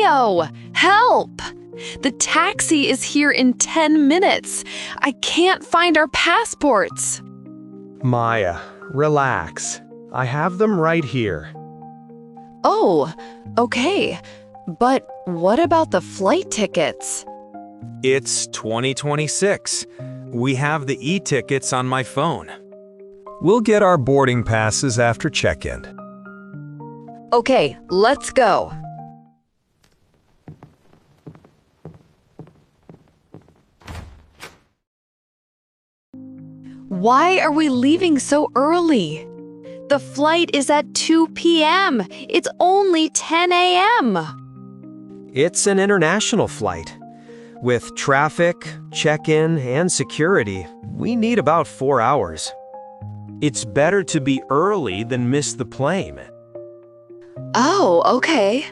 Leo, help! The taxi is here in 10 minutes. I can't find our passports. Maya, relax. I have them right here. Oh, okay. But what about the flight tickets? It's 2026. We have the e-tickets on my phone. We'll get our boarding passes after check-in. Okay, let's go. Why are we leaving so early? The flight is at 2 p.m. It's only 10 a.m. It's an international flight. With traffic, check-in, and security, we need about 4 hours. It's better to be early than miss the plane. Oh, okay.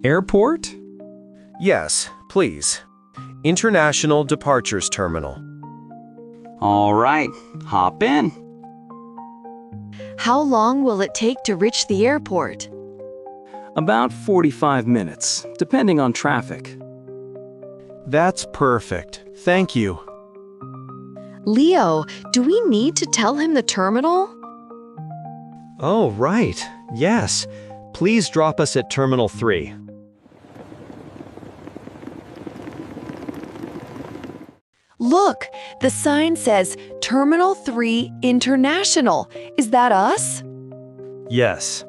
Airport? Yes, please. International Departures Terminal. All right, hop in. How long will it take to reach the airport? About 45 minutes, depending on traffic. That's perfect. Thank you. Leo, do we need to tell him the terminal? Oh, right. Yes. Please drop us at Terminal 3. Look, the sign says Terminal 3 International. Is that us? Yes.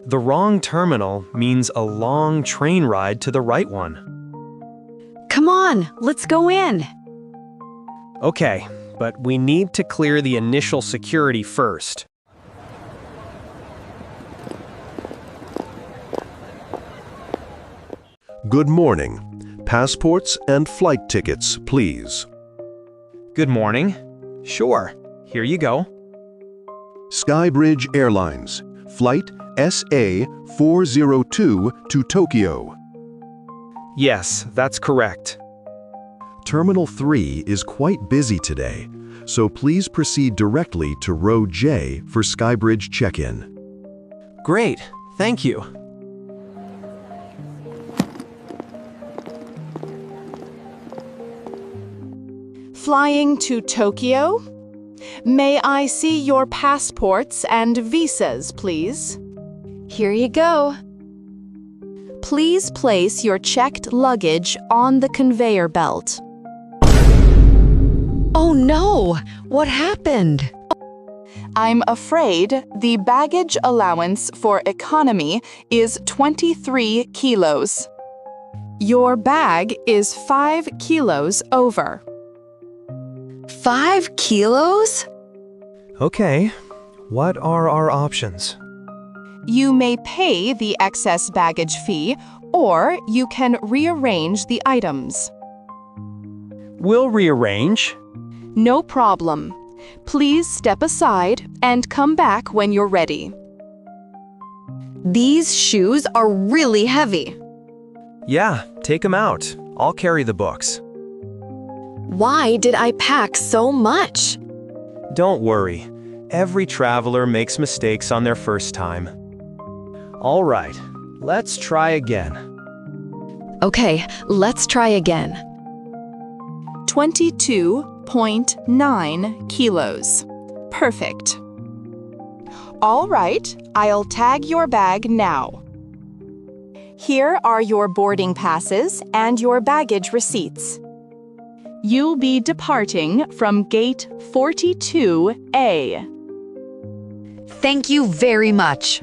The wrong terminal means a long train ride to the right one. Come on, let's go in. Okay, but we need to clear the initial security first. Good morning. Passports and flight tickets, please. Good morning. Sure, here you go. Skybridge Airlines, Flight SA-402 to Tokyo. Yes, that's correct. Terminal 3 is quite busy today, so please proceed directly to row J for Skybridge check-in. Great, thank you. Flying to Tokyo? May I see your passports and visas, please? Here you go. Please place your checked luggage on the conveyor belt. Oh no! What happened? I'm afraid the baggage allowance for economy is 23 kilos. Your bag is 5 kilos over. 5 kilos? Okay, what are our options? You may pay the excess baggage fee, or you can rearrange the items. We'll rearrange. No problem. Please step aside and come back when you're ready. These shoes are really heavy. Yeah, take them out. I'll carry the books. Why did I pack so much? Don't worry. Every traveler makes mistakes on their first time. All right, let's try again. Okay, let's try again. 22.9 kilos. Perfect. All right, I'll tag your bag now. Here are your boarding passes and your baggage receipts. You'll be departing from gate 42A. Thank you very much.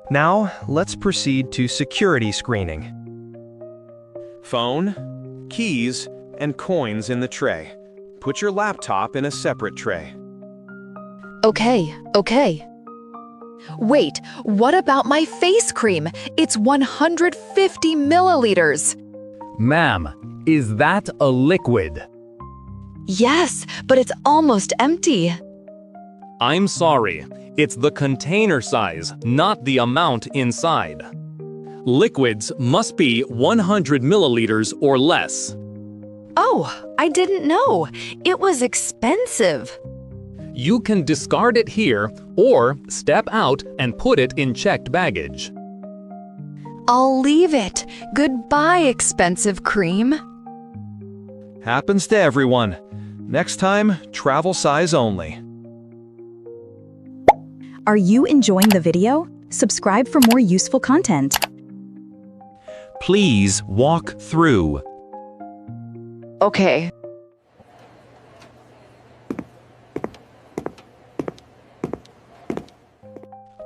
Now, let's proceed to security screening. Phone, keys, and coins in the tray. Put your laptop in a separate tray. Okay. Wait, what about my face cream? It's 150 milliliters. Ma'am, is that a liquid? Yes, but it's almost empty. I'm sorry. It's the container size, not the amount inside. Liquids must be 100 milliliters or less. Oh, I didn't know. It was expensive. You can discard it here or step out and put it in checked baggage. I'll leave it. Goodbye, expensive cream. Happens to everyone. Next time, travel size only. Are you enjoying the video? Subscribe for more useful content. Please walk through. Okay.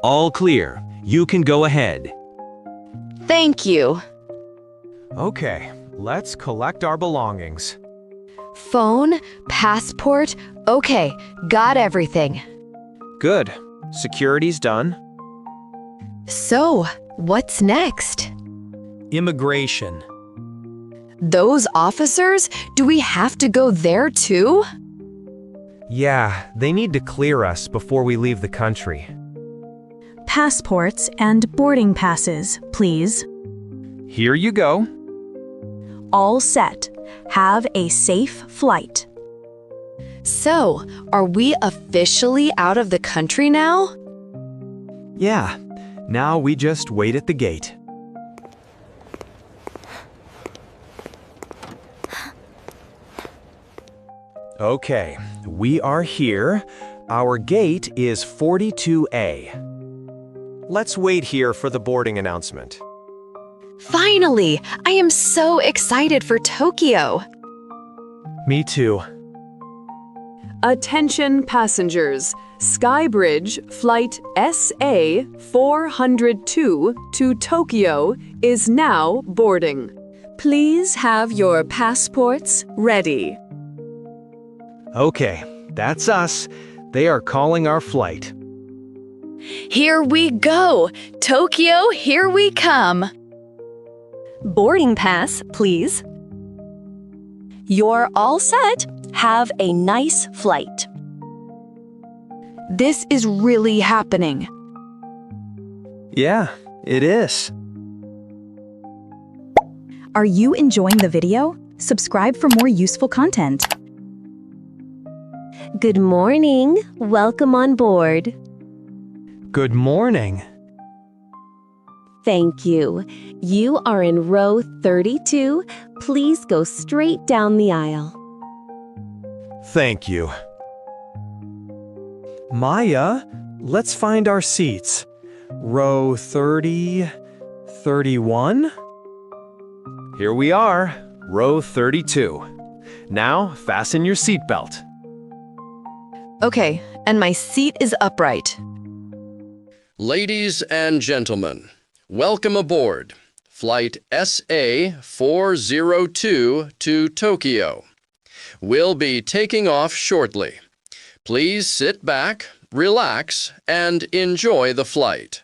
All clear. You can go ahead. Thank you. Okay, let's collect our belongings. Phone, passport. Okay, got everything. Good. Security's done. So, what's next? Immigration. Those officers? Do we have to go there too? Yeah, they need to clear us before we leave the country. Passports and boarding passes, please. Here you go. All set. Have a safe flight. So, are we officially out of the country now? Yeah, now we just wait at the gate. Okay, we are here. Our gate is 42A. Let's wait here for the boarding announcement. Finally! I am so excited for Tokyo. Me too. Attention passengers. Skybridge Flight SA 402 to Tokyo is now boarding. Please have your passports ready. Okay, that's us. They are calling our flight. Here we go! Tokyo, here we come! Boarding pass, please. You're all set. Have a nice flight. This is really happening. Yeah, it is. Are you enjoying the video? Subscribe for more useful content. Good morning. Welcome on board. Good morning. Thank you. You are in row 32. Please go straight down the aisle. Thank you. Maya, let's find our seats. Row 30, 31? Here we are, row 32. Now, fasten your seatbelt. Okay, and my seat is upright. Ladies and gentlemen, welcome aboard Flight SA 402 to Tokyo. We'll be taking off shortly. Please sit back, relax, and enjoy the flight.